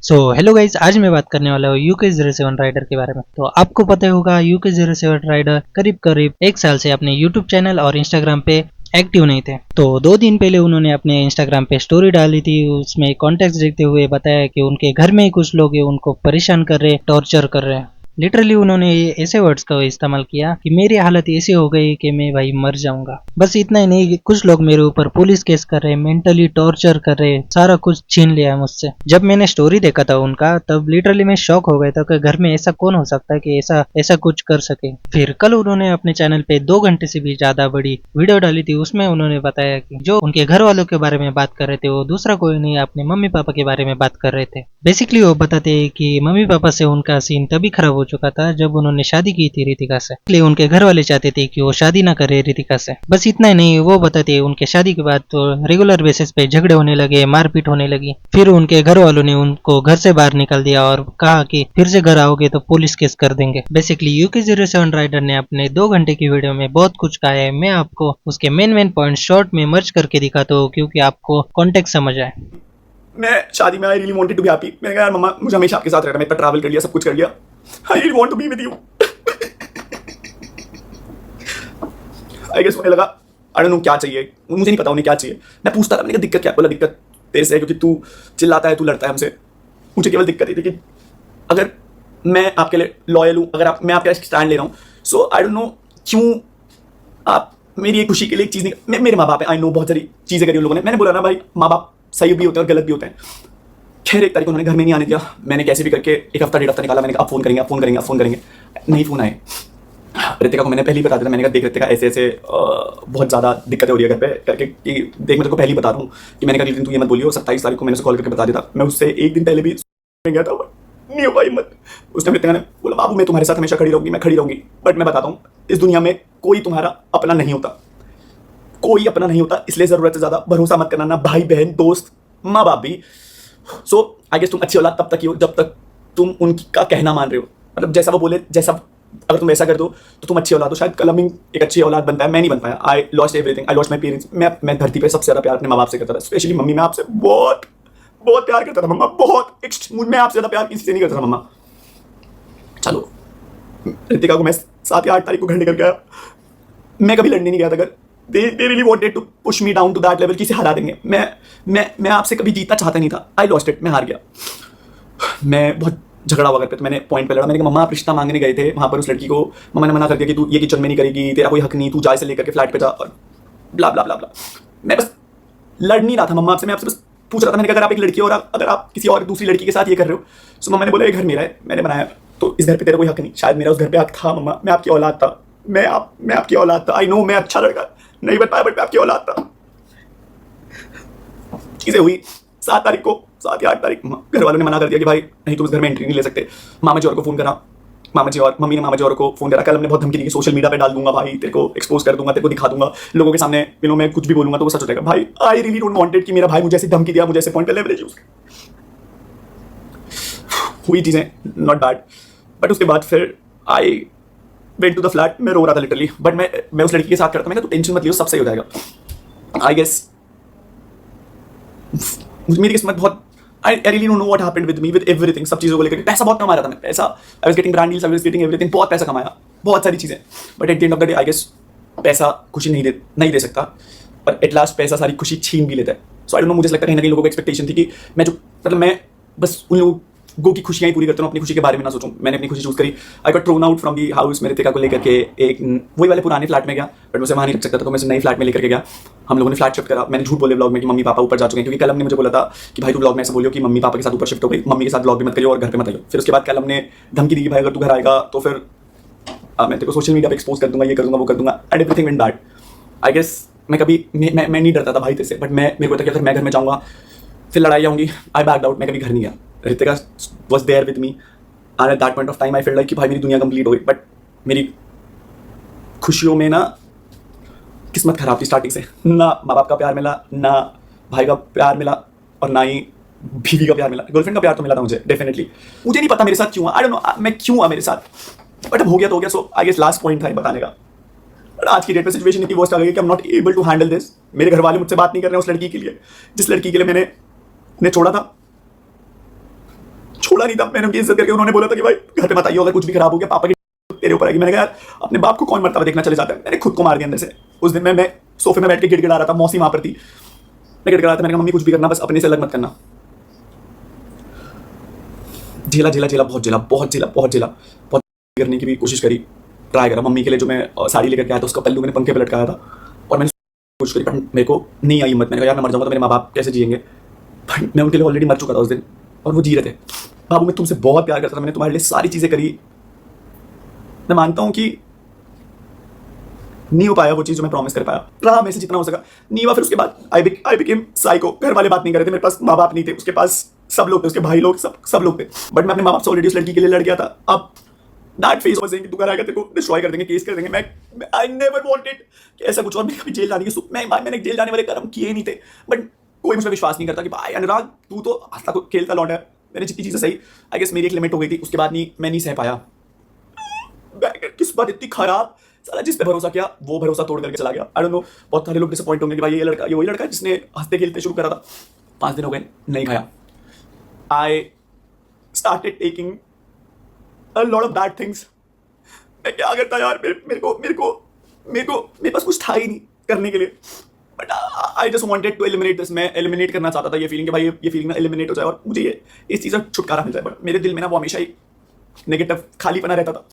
So hello guys, आज मैं बात करने वाला हूँ UK07 राइडर के बारे में। तो आपको पता ही होगा UK07 राइडर करीब करीब एक साल से अपने यूट्यूब चैनल और इंस्टाग्राम पे एक्टिव नहीं थे। तो 2 दिन पहले उन्होंने अपने इंस्टाग्राम पे स्टोरी डाली थी। उसमें कॉन्टेक्स्ट देखते हुए बताया कि उनके घर में ही कुछ लोग हैं, उनको परेशान कर रहे, टॉर्चर कर रहे हैं। लिटरली उन्होंने ऐसे वर्ड्स का इस्तेमाल किया कि मेरी हालत ऐसी हो गई कि मैं भाई मर जाऊंगा। बस इतना ही नहीं, कुछ लोग मेरे ऊपर पुलिस केस कर रहे, मेंटली टॉर्चर कर रहे, सारा कुछ छीन लिया है मुझसे। जब मैंने स्टोरी देखा था उनका, तब लिटरली मैं शॉक हो गया था कि घर में ऐसा कौन हो सकता है कि ऐसा ऐसा कुछ कर सके। फिर कल उन्होंने अपने चैनल पे 2 घंटे से भी ज्यादा बड़ी वीडियो डाली थी। उसमें उन्होंने बताया कि जो उनके घर वालों के बारे में बात कर रहे थे वो दूसरा कोई नहीं, अपने मम्मी पापा के बारे में बात कर रहे थे। बेसिकली वो बताते हैं कि मम्मी पापा से उनका सीन तभी खराब हो चुका था जब उन्होंने शादी की थी रितिका से, इसलिए उनके घर वाले चाहते थे कि वो शादी ना करे रितिका से। बस इतना ही नहीं, वो बताते हैं उनके शादी के बाद तो रेगुलर बेसिस पे झगड़े होने लगे, मारपीट होने लगी। फिर उनके घर वालों ने उनको घर से बाहर निकाल दिया और कहा कि फिर से घर आओगे तो पुलिस केस कर देंगे। बेसिकली UK07 राइडर ने अपने 2 घंटे की वीडियो में बहुत कुछ कहा है। मैं आपको उसके मेन पॉइंट शॉर्ट में मर्ज करके दिखाता हूँ क्योंकि आपको कॉन्टेक्स्ट समझ आए। मैं शादी में I really wanted to be happy. मैंने कहा यार मम्मा, मुझे हमेशा आपके साथ रहना, मैं इतना ट्रैवल कर लिया, सब कुछ कर लिया, I really want to be with you. I guess मुझे लगा आई डोंट नो क्या चाहिए, मुझे नहीं पता उन्हें क्या चाहिए। मैं पूछता था, मैंने कहा दिक्कत क्या है? बोला दिक्कत तेरे से है क्योंकि तू चिल्लाता है, तू लड़ता है हमसे। मुझे केवल दिक्कत ये थी कि अगर मैं आपके लिए लॉयल हूँ, अगर मैं आपके स्टैंड ले रहा हूँ, सो आई डोंट नो क्यों आप मेरी एक खुशी के लिए एक चीज़ नहीं। मेरे माँ बाप हैं, आई नो बहुत सारी चीज़ें करी उन लोगों ने। मैंने बोला ना भाई, माँ बाप सही भी होते हैं और गलत भी होते हैं। खैर एक तारीख उन्होंने घर में नहीं आने दिया। मैंने कैसे भी करके एक हफ्ता 1.5 हफ्ता निकाला। मैंने कहा अब फोन करेंगे, अब फोन करेंगे, अब फोन करेंगे, नहीं फोन आए। रितिका को मैंने पहले ही बता दिया था। मैंने कहा देख रितिका, ऐसे ऐसे बहुत ज़्यादा दिक्कतें हो रही है घर पे करके, कि देख मैं तेरे को पहले ही बता रहा हूँ कि मैंने कहा दिन तू ये मत बोलियो। 27 तारीख को मैंने उसे कॉल करके बता दिया था। मैं उससे एक दिन पहले भी गया था, नहीं हो पाई मत। उस टाइम रितिका ने बोला बाबू मैं तुम्हारे साथ हमेशा खड़ी रहूंगी, मैं खड़ी रहूंगी, बट मैं बताता हूँ इस दुनिया में कोई तुम्हारा अपना नहीं होता, कोई अपना नहीं होता। इसलिए ज़रूरत से ज़्यादा भरोसा मत करना, ना भाई बहन, दोस्त, माँ बाप भी। सो आई गेस तुम अच्छी औलाद तब तक ही हो जब तक तुम उनका कहना मान रहे हो। मतलब जैसा वो बोले, जैसा अगर तुम ऐसा कर दो तो तुम अच्छी औलाद हो। शायद कल अमीन एक अच्छी औलाद बन पाया, मैं नहीं बन पाया। I lost everything, I lost my parents. मैं धरती पे सबसे ज़्यादा प्यार अपने माँ बाप से करता था, स्पेशली मम्मी। मैं आपसे बहुत बहुत प्यार करता था मम्मा, बहुत। मैं आपसे ज़्यादा प्यार किसी से नहीं करता था मम्मा। चलो रितिका को मैं 7 या 8 तारीख को घर निकल गया। मैं कभी लड़ने नहीं गया था अगर they really wanted to push me down to that level कि इसे हरा देंगे। मैं आपसे कभी जीतना चाहता नहीं था। आई लॉस्ट इट, मैं हार गया। मैं बहुत झगड़ा हुआ करते, तो मैंने पॉइंट पे लड़ा। मैंने कहा मम्मा आप रिश्ता मांगने गए थे वहाँ पर, उस लड़की को मम्मा ने मना कर दिया कि तू ये किचन में नहीं करेगी, तेरा कोई हक नहीं, तू जा से लेकर के फ्लैट पे जा, और ब्ला ब्ला ब्ला ब्ला। मैं बस लड़ नहीं रहा था मम्मा आपसे, मैं आपसे बस पूछ रहा था। मैंने कहा अगर आप एक लड़की हो और अगर आप किसी और दूसरी लड़की के साथ ये कर रहे हो, तो मम्मा ने बोला ये घर मेरा है, मैंने बनाया, तो इस घर पे तेरा कोई हक नहीं। शायद मेरा उस घर पे हक था मम्मा, मैं आपकी औलाद था, मैं आपकी औलाद था। आई नो मैं अच्छा लड़का नहीं बन पाया, बट मैं आपकी औलाद था। चीजें हुई 7 तारीख को, 7 या 8 तारीख घर वालों ने मना कर दिया कि भाई नहीं तुम इस घर में एंट्री नहीं ले सकते। मामा जी और को फोन करा, मामा जी और मम्मी ने मामा जी और को फोन करा। कल हमने बहुत धमकी दी कि सोशल मीडिया पे डाल दूंगा भाई, तेरे को एक्सपोज कर दूंगा, तेरे को दिखा दूंगा लोगों के सामने, मैं कुछ भी बोलूंगा तो वो सच हो जाएगा। भाई आई रियली डोंट वांटेड कि मेरा भाई मुझे ऐसी धमकी दिया, मुझे ऐसे पॉइंट पे लेवरेज यूज। हुई चीजें नॉट बैड, बट उसके बाद फिर I went to the flat. मैं रो रहा था लिटरली, बट मैं उस लड़की के साथ करता। मैंने कहा तू टेंशन मत लियो, सब सही हो जाएगा। आई गेस मेरी किस्मत बहुत, I really don't know what happened with me, with everything, सब चीज़ों को लेकर। पैसा बहुत कमा रहा था मैं, पैसा, I was getting brand deals, I was getting everything, बहुत पैसा कमाया, बहुत सारी चीज़ें। But at the end of the day I guess पैसा खुशी नहीं दे सकता, पर एट लास्ट पैसा सारी खुशी छीन भी लेता है। सो आई डोंट नो, मुझे लगता है कहीं ना कहीं लोगों को एक्सपेक्टेशन थी कि मैं बस उन लोगों की खुशियाँ ही पूरी करता हूँ, अपनी खुशी के बारे में ना सोचूं। मैंने अपनी खुशी चूज करी। I got thrown out from the house. मेरे रितिका को लेकर के एक वही वाले पुराने फ्लैट में गया, बट मुझे वहाँ नहीं रख सकता था, तो मैं नई फ्लैट में लेकर के गया। हम लोगों ने फ्लैट शिफ्ट करा। मैंने झूठ बोले व्लॉग में कि मम्मी पापा ऊपर जा चुके हैं, क्योंकि कल हमने मुझे बोला था कि भाई तू व्लॉग में ऐसा बोलियो कि मम्मी पापा के साथ ऊपर शिफ्ट हो गई, मम्मी के साथ व्लॉग भी मत करियो और घर पे मत आइयो। फिर उसके बाद कल हमने धमकी दी कि भाई अगर तू घर आएगा तो फिर मैं तेरे को सोशल मीडिया पे एक्सपोज कर दूंगा, ये कर दूंगा, वो कर दूंगा, and everything went bad. I guess मैं कभी मैं नहीं डरता था भाई तेरे से, बट मेरे को था कि अगर मैं घर में जाऊँगा फिर लड़ाई होंगी। आई बैक्ड आउट, मैं कभी घर नहीं गया। Ritika was there with me, and at that point of time I feel like कि भाई मेरी दुनिया कंप्लीट हो गई। बट मेरी खुशियों में ना किस्मत खराब थी स्टार्टिंग से। ना माँ बाप का प्यार मिला, ना भाई का प्यार मिला, और ना ही बीवी का प्यार मिला। गर्लफ्रेंड का प्यार तो मिला था मुझे डेफिनेटली। मुझे नहीं पता मेरे साथ क्यों, आई डोंट नो मैं क्यों हुआ मेरे साथ, बट अब हो गया तो हो गया। सो आई गेस लास्ट पॉइंट था बताने का। बट आज की डेट में सिचुएशन इतनी वर्स्ट आ गई कि I am not able to handle this. मेरे घर वाले मुझसे बात नहीं कर रहे हैं उस लड़की के लिए, जिस लड़की के लिए मैंने छोड़ा था। बोला नहीं था, मैंने उनकी इज्जत करके, उन्होंने बोला था कि भाई घर पे मत आइयो, अगर कुछ भी खराब हो गया पापा की तेरे ऊपर आएगी। मैंने कहा यार अपने बाप को कौन मरता हुआ देखना चले जाता है। मैंने खुद को मार दिया अंदर से। उस दिन मैं सोफे में बैठ के गिड़गिड़ा रहा था, मौसी वहां पर थी, मैं गिड़गिड़ा रहा था। मैंने कहा मम्मी कुछ भी करना बस अपने से अलग मत करना। झेला झेला झेला, बहुत झेला, बहुत झेला, बहुत झेला, बहुत करने की भी कोशिश करी, ट्राई करा। मम्मी के लिए जो मैं साड़ी लेकर के आया था उसका पल्लू मैंने पंखे पे लटकाया था और मैंने कोशिश करी, पर मेरे को नहीं आई हिम्मत। मैंने कहा यार मैं मर जाऊंगा तो मेरे माँ बाप कैसे जिएंगे। बट मैं उनके लिए ऑलरेडी मर चुका था उस दिन और वो जी रहे थे। बाबू मैं तुमसे बहुत प्यार करता था, मैंने तुम्हारे लिए सारी चीजें करी। मैं मानता हूँ कि नहीं हो पाया वो चीज जो मैं प्रॉमिस कर पाया, रहा मेरे से जितना हो सका, नहीं हुआ। फिर उसके बाद आई बिकेम साइको। घर वाले बात नहीं कर रहे थे, मेरे पास माँ बाप नहीं थे, उसके पास सब लोग थे, उसके भाई लोग, सब लोग थे। बट मैं अपने माँ बाप से ऑलरेडी उस लड़की के लिए लड़ गया था। अब दैट फेज वाज कि तू घर आएगा तेरे को डिस्ट्रॉय कर देंगे, केस कर देंगे। मैं आई नेवर वांटेड कि ऐसा कुछ। और मैं कभी जेल जाने की मैंने जेल जाने वाले कर्म किए नहीं थे, बट कोई मुझे विश्वास नहीं करता कि भाई अनुराग तू तो हंसता तो खेलता लौटा है। मैंने जितनी चीजें सही, आई गेस मेरी एक लिमिट हो गई थी, उसके बाद नहीं, मैं नहीं सह पाया। किस्मत इतनी खराब, साला जिस पे भरोसा किया वो भरोसा तोड़ करके चला गया। आई डोंट नो, बहुत सारे लोग डिसअपॉइंट होंगे कि भाई ये वही लड़का है जिसने हंसते खेलते शुरू करा था। 5 दिन हो गए नहीं खाया। I started taking a lot of bad things. मैं क्या करता यार, मेरे पास कुछ था ही नहीं करने के लिए। But I just wanted to eliminate this. मैं एलिमिनेट करना चाहता था ये फीलिंग कि भाई ये फीलिंग ना एलिमिनेट हो जाए और मुझे ये इस चीज़ से छुटकारा मिल जाए। बट मेरे दिल में ना वो हमेशा ही नेगेटिव खालीपना रहता था।